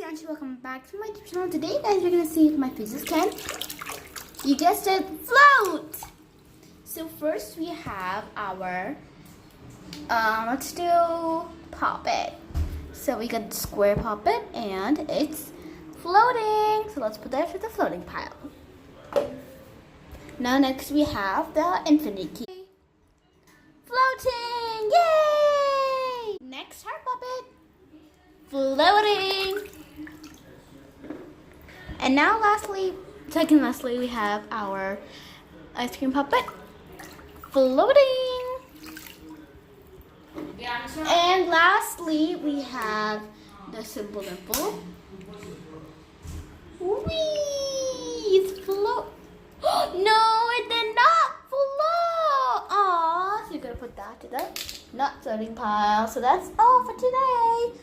Auntie, welcome back to my YouTube channel. Today, guys, we're gonna see if my physics can, you guessed it, float. So first we have our, let's do puppet. So we got square puppet and it's floating. So let's put that to the floating pile. Now next we have the infinity key. Floating, yay! Next heart puppet. Floating. And now lastly, we have our ice cream puppet. Floating. And lastly, we have the simple dimple. Whee! It's float. No, it did not float. Aww. So you're gonna put that to the not floating pile. So that's all for today.